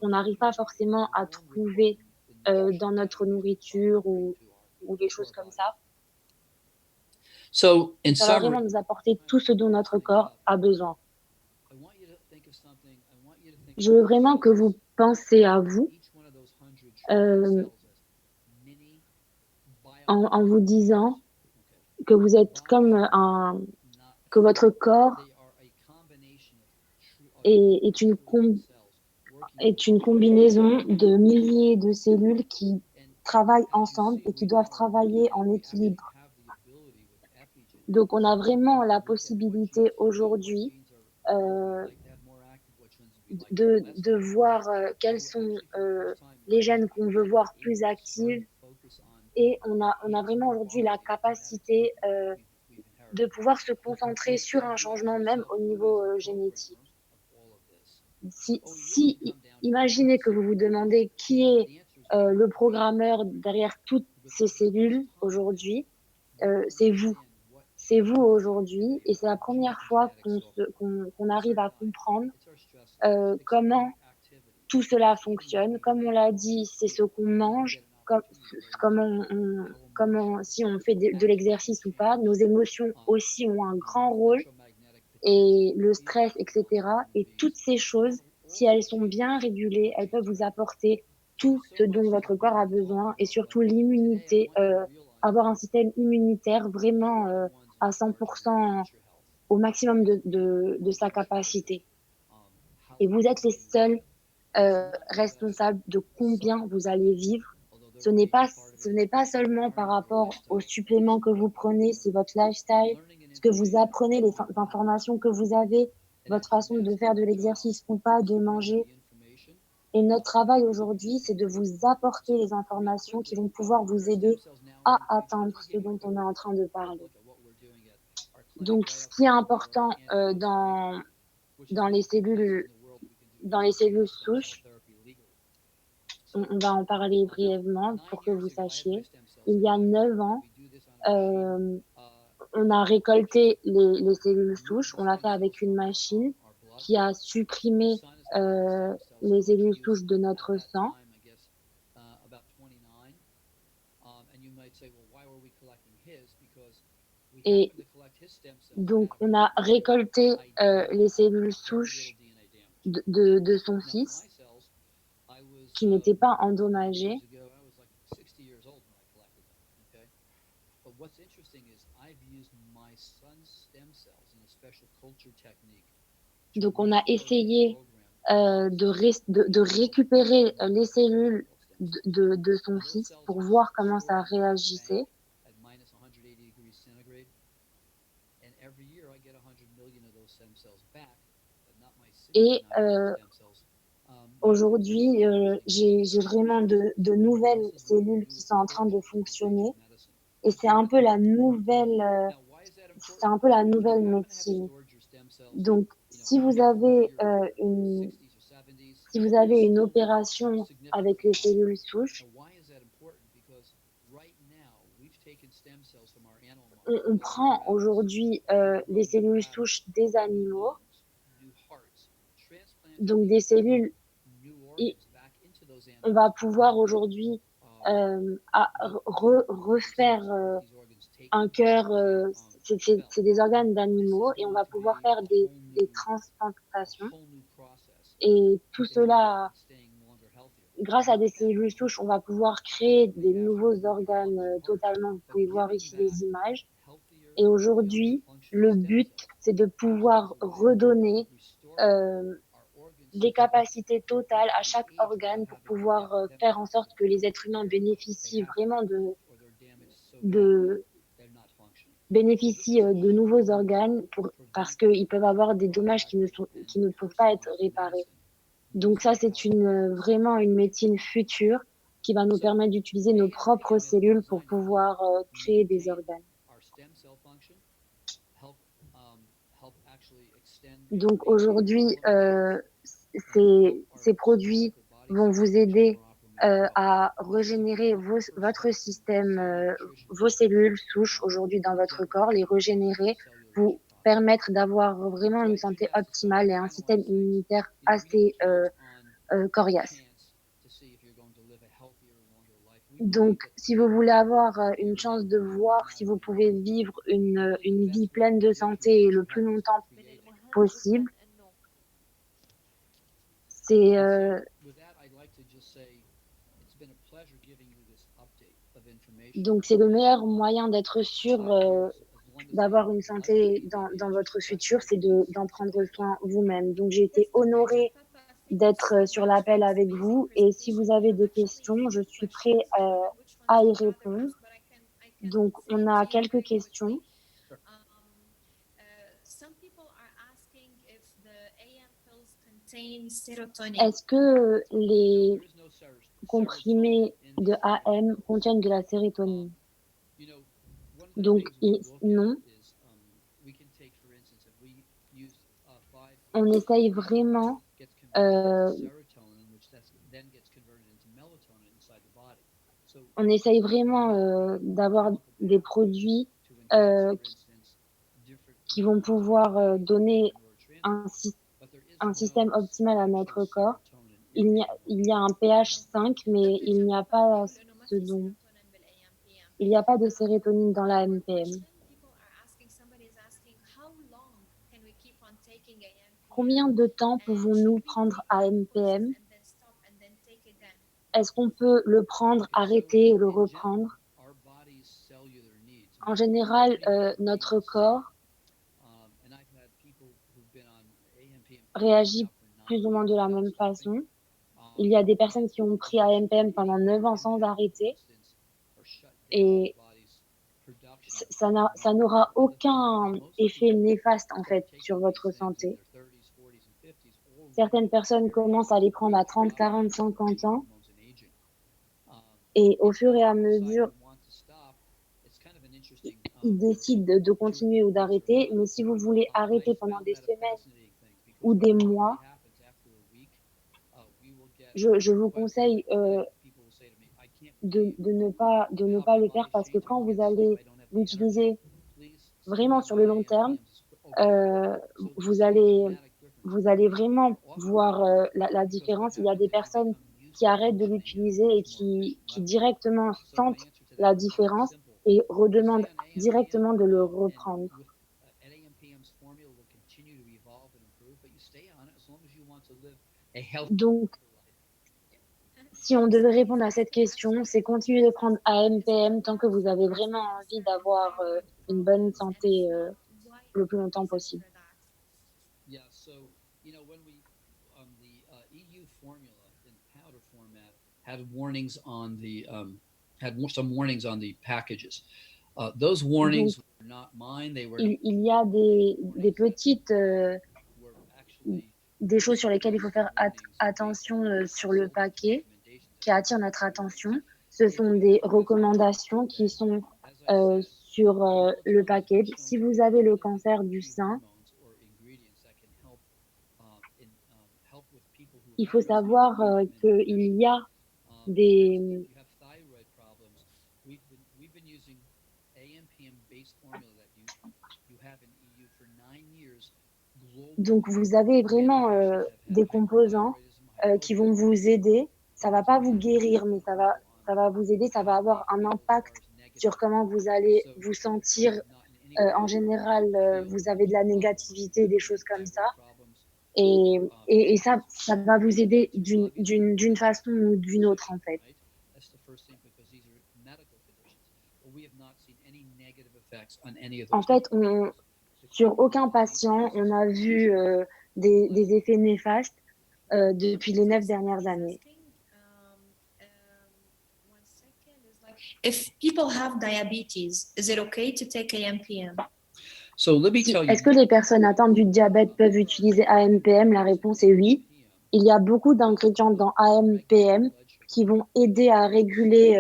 On n'arrive pas forcément à trouver dans notre nourriture ou des choses comme ça. So, in Ça va summary, vraiment nous apporter tout ce dont notre corps a besoin. Je veux vraiment que vous pensez à vous en vous disant que vous êtes comme que votre corps est une combinaison de milliers de cellules qui travaillent ensemble et qui doivent travailler en équilibre. Donc, on a vraiment la possibilité aujourd'hui de voir quels sont les gènes qu'on veut voir plus actifs. Et on a vraiment aujourd'hui la capacité de pouvoir se concentrer sur un changement même au niveau génétique. Imaginez que vous vous demandez qui est le programmeur derrière toutes ces cellules aujourd'hui, c'est vous. C'est vous aujourd'hui et c'est la première fois qu'on arrive à comprendre comment tout cela fonctionne. Comme on l'a dit, c'est ce qu'on mange, si on fait de l'exercice ou pas. Nos émotions aussi ont un grand rôle et le stress, etc. Et toutes ces choses, si elles sont bien régulées, elles peuvent vous apporter tout ce dont votre corps a besoin et surtout l'immunité, avoir un système immunitaire vraiment à 100% au maximum de sa capacité. Et vous êtes les seuls responsables de combien vous allez vivre. Ce n'est pas seulement par rapport aux suppléments que vous prenez, c'est votre lifestyle, ce que vous apprenez, les informations que vous avez, votre façon de faire de l'exercice ou pas, de manger. Et notre travail aujourd'hui, c'est de vous apporter les informations qui vont pouvoir vous aider à atteindre ce dont on est en train de parler. Donc, ce qui est important dans les cellules souches, on va en parler brièvement pour que vous sachiez. Il y a 9 ans, on a récolté les cellules souches. On l'a fait avec une machine qui a supprimé les cellules souches de notre sang. Et donc, on a récolté les cellules souches de son fils qui n'étaient pas endommagées. Donc, on a essayé de récupérer les cellules de son fils pour voir comment ça réagissait. Et aujourd'hui, j'ai vraiment de nouvelles cellules qui sont en train de fonctionner. Et c'est un peu la nouvelle médecine. Donc, si vous avez une opération avec les cellules souches, on prend aujourd'hui les cellules souches des animaux, donc des cellules, et on va pouvoir aujourd'hui refaire un cœur, c'est des organes d'animaux, et on va pouvoir faire des transplantations. Et tout cela, grâce à des cellules souches, on va pouvoir créer des nouveaux organes totalement. Vous pouvez voir ici les images. Et aujourd'hui, le but, c'est de pouvoir redonner des capacités totales à chaque organe pour pouvoir faire en sorte que les êtres humains bénéficient vraiment de bénéficient de nouveaux organes parce qu'ils peuvent avoir des dommages qui ne peuvent pas être réparés. Donc ça, c'est vraiment une médecine future qui va nous permettre d'utiliser nos propres cellules pour pouvoir créer des organes. Donc aujourd'hui, ces produits vont vous aider à régénérer votre système, vos cellules souches aujourd'hui dans votre corps, les régénérer, vous permettre d'avoir vraiment une santé optimale et un système immunitaire assez coriace. Donc, si vous voulez avoir une chance de voir si vous pouvez vivre une vie pleine de santé le plus longtemps possible, c'est donc c'est le meilleur moyen d'être sûr d'avoir une santé dans votre futur, c'est d'en prendre soin vous-même. Donc, j'ai été honorée d'être sur l'appel avec vous et si vous avez des questions, je suis prêt à y répondre. Donc, on a quelques questions. Est-ce que les comprimés de AM contiennent de la sérotonine? Donc, non. On essaye vraiment d'avoir des produits qui vont pouvoir donner un système optimal à notre corps. Il y a un pH 5, mais il n'y a pas il n'y a pas de sérotonine dans la MPM. Combien de temps pouvons-nous prendre AMPM? Est-ce qu'on peut le prendre, arrêter et le reprendre? En général, notre corps réagit plus ou moins de la même façon. Il y a des personnes qui ont pris AMPM pendant 9 ans sans arrêter et ça n'aura aucun effet néfaste en fait sur votre santé. Certaines personnes commencent à les prendre à 30, 40, 50 ans et au fur et à mesure, ils décident de continuer ou d'arrêter. Mais si vous voulez arrêter pendant des semaines ou des mois, je vous conseille de ne pas le faire parce que quand vous allez l'utiliser vraiment sur le long terme, vous allez vraiment voir la différence. Il y a des personnes qui arrêtent de l'utiliser et qui directement sentent la différence et redemandent directement de le reprendre. Donc, si on devait répondre à cette question, c'est continuer de prendre AMPM tant que vous avez vraiment envie d'avoir une bonne santé le plus longtemps possible. Had warnings on the some warnings on the packages. Those warnings were not mine. They were. Il y a des petites des choses sur lesquelles il faut faire attention sur le paquet qui attirent notre attention. Ce sont des recommandations qui sont sur le paquet. Si vous avez le cancer du sein, il faut savoir qu'il y a des donc vous avez vraiment des composants qui vont vous aider. Ça va pas vous guérir, mais ça va vous aider. Ça va avoir un impact sur comment vous allez vous sentir. En général, vous avez de la négativité, des choses comme ça. Et ça va vous aider d'une façon ou d'une autre, en fait. En fait, sur aucun patient, on a vu des effets néfastes depuis les 9 dernières années. If people have diabetes, is it okay to take AM/PM? So let me tell you. Est-ce que les personnes atteintes du diabète peuvent utiliser AMPM? La réponse est oui. Il y a beaucoup d'ingrédients dans AMPM qui vont aider à réguler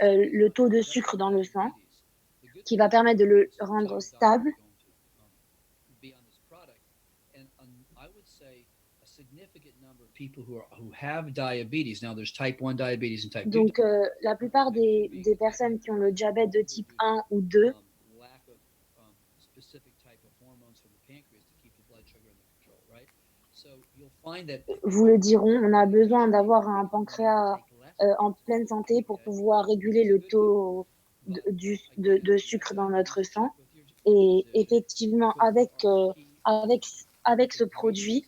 le taux de sucre dans le sang, qui va permettre de le rendre stable. Donc, la plupart des personnes qui ont le diabète de type 1 ou 2 vous le diront, on a besoin d'avoir un pancréas en pleine santé pour pouvoir réguler le taux de sucre dans notre sang. Et effectivement, avec ce produit,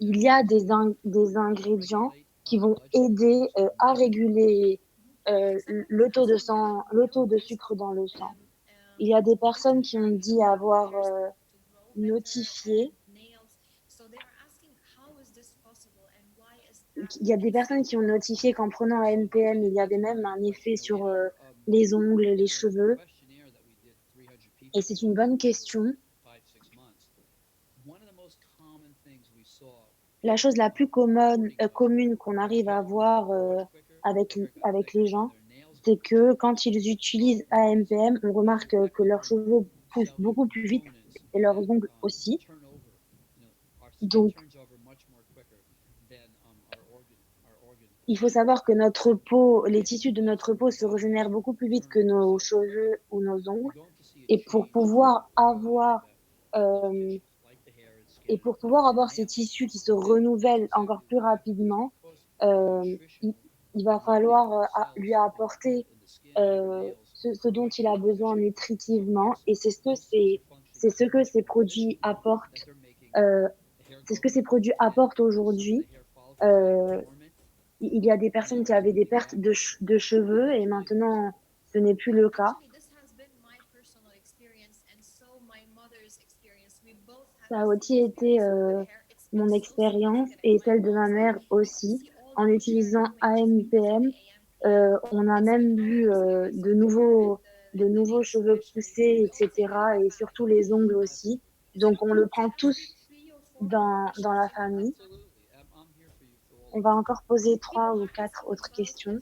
il y a des ingrédients qui vont aider à réguler le taux de sucre dans le sang. Il y a des personnes qui ont dit avoir notifié. Il y a des personnes qui ont notifié qu'en prenant AMPM, il y avait même un effet sur les ongles, les cheveux. Et c'est une bonne question. La chose la plus commune qu'on arrive à voir avec les gens, c'est que quand ils utilisent AMPM, on remarque que leurs cheveux poussent beaucoup plus vite et leurs ongles aussi. Donc, il faut savoir que notre peau, les tissus de notre peau se régénèrent beaucoup plus vite que nos cheveux ou nos ongles. Et pour pouvoir avoir ces tissus qui se renouvellent encore plus rapidement, il va falloir lui apporter ce dont il a besoin nutritivement. Et c'est ce que ces produits apportent. C'est ce que ces produits apportent aujourd'hui. Il y a des personnes qui avaient des pertes de cheveux et maintenant, ce n'est plus le cas. Ça a aussi été mon expérience et celle de ma mère aussi. En utilisant AMPM, on a même vu de nouveaux cheveux pousser, etc. Et surtout les ongles aussi. Donc, on le prend tous dans la famille. On va encore poser 3 ou 4 autres questions.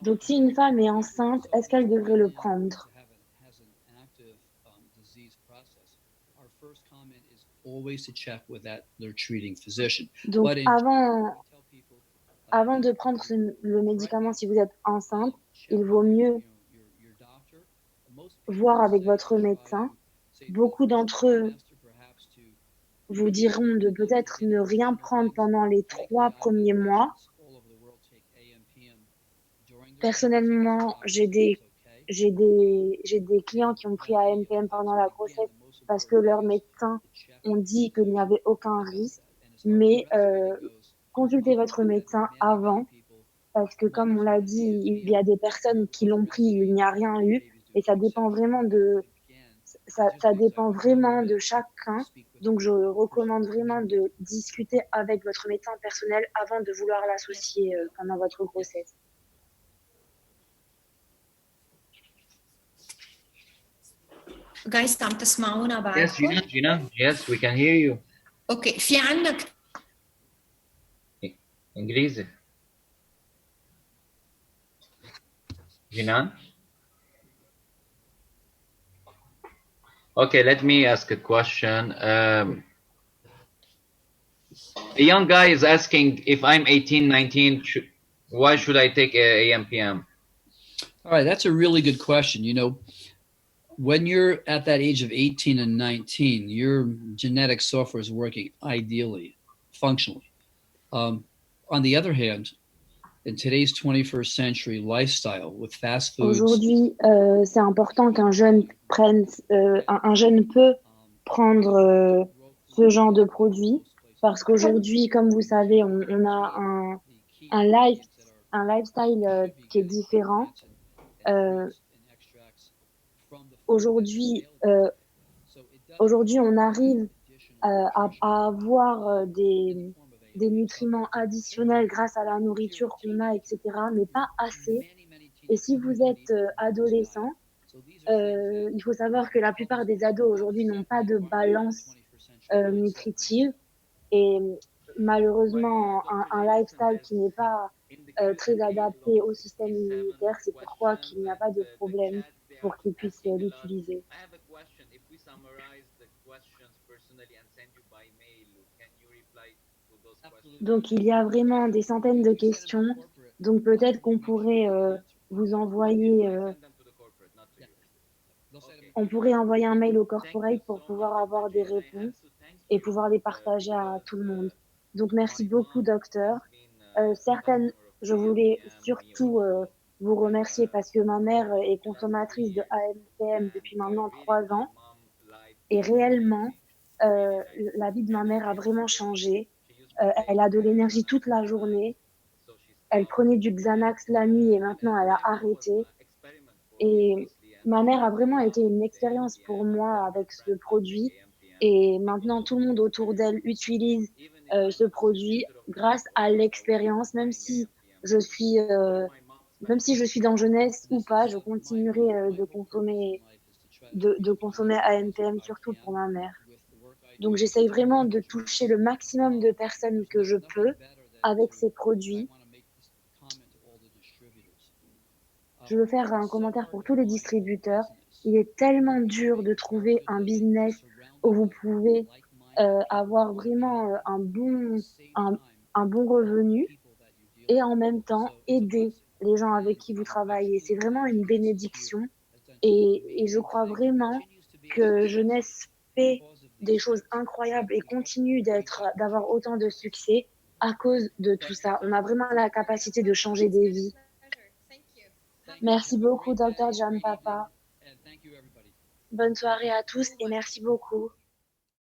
Donc, si une femme est enceinte, est-ce qu'elle devrait le prendre? Donc, avant de prendre le médicament, si vous êtes enceinte, il vaut mieux voir avec votre médecin. Beaucoup d'entre eux vous diront de peut-être ne rien prendre pendant les 3 premiers mois. Personnellement, j'ai des clients qui ont pris AMPM pendant la grossesse parce que leurs médecins ont dit qu'il n'y avait aucun risque. Mais consultez votre médecin avant parce que, comme on l'a dit, il y a des personnes qui l'ont pris, il n'y a rien eu. Et ça dépend vraiment ça dépend vraiment de chacun. Donc, je recommande vraiment de discuter avec votre médecin personnel avant de vouloir l'associer pendant votre grossesse. Guys, عم تسمعونا بعد؟ Yes, Gina. Yes, we can hear you. اوكي في عندنا إنجليزي. Jinan? Okay, let me ask a question. A young guy is asking if I'm 18, 19, why should I take AMPM? All right, that's a really good question. You know, when you're at that age of 18 and 19, your genetic software is working ideally, functionally. On the other hand, in today's 21st century lifestyle with fast foods. Aujourd'hui, c'est important qu'un jeune prenne, un jeune peut prendre ce genre de produit parce qu'aujourd'hui, comme vous savez, on a un lifestyle qui est différent. Aujourd'hui, on arrive à avoir des nutriments additionnels grâce à la nourriture qu'on a, etc., mais pas assez. Et si vous êtes adolescent, il faut savoir que la plupart des ados aujourd'hui n'ont pas de balance nutritive et malheureusement un lifestyle qui n'est pas très adapté au système immunitaire, c'est pourquoi qu'il n'y a pas de problème pour qu'ils puissent l'utiliser. I have a question. If we summarize the questions personally and send you by mail, can you reply to those questions? Donc il y a vraiment des centaines de questions, donc peut-être qu'on pourrait vous envoyer, Send them to the corporate, not to you. Okay. on pourrait envoyer un mail au corporate pour pouvoir avoir des réponses et pouvoir les partager à tout le monde. Donc merci beaucoup, docteur. Certaines, je voulais surtout vous remercier parce que ma mère est consommatrice de AMPM depuis maintenant 3 ans et réellement, la vie de ma mère a vraiment changé. Elle a de l'énergie toute la journée. Elle prenait du Xanax la nuit et maintenant elle a arrêté. Et ma mère a vraiment été une expérience pour moi avec ce produit. Et maintenant, tout le monde autour d'elle utilise ce produit grâce à l'expérience, même si je suis dans jeunesse ou pas, je continuerai de consommer AMPM, surtout pour ma mère. Donc, j'essaye vraiment de toucher le maximum de personnes que je peux avec ces produits. Je veux faire un commentaire pour tous les distributeurs. Il est tellement dur de trouver un business où vous pouvez avoir vraiment un bon revenu et en même temps aider les gens avec qui vous travaillez. C'est vraiment une bénédiction et je crois vraiment que Jeunesse fait des choses incroyables et continue d'avoir autant de succès à cause de tout ça. On a vraiment la capacité de changer des vies. Merci beaucoup, Dr. Jam Papa. Bonne soirée à tous et merci beaucoup.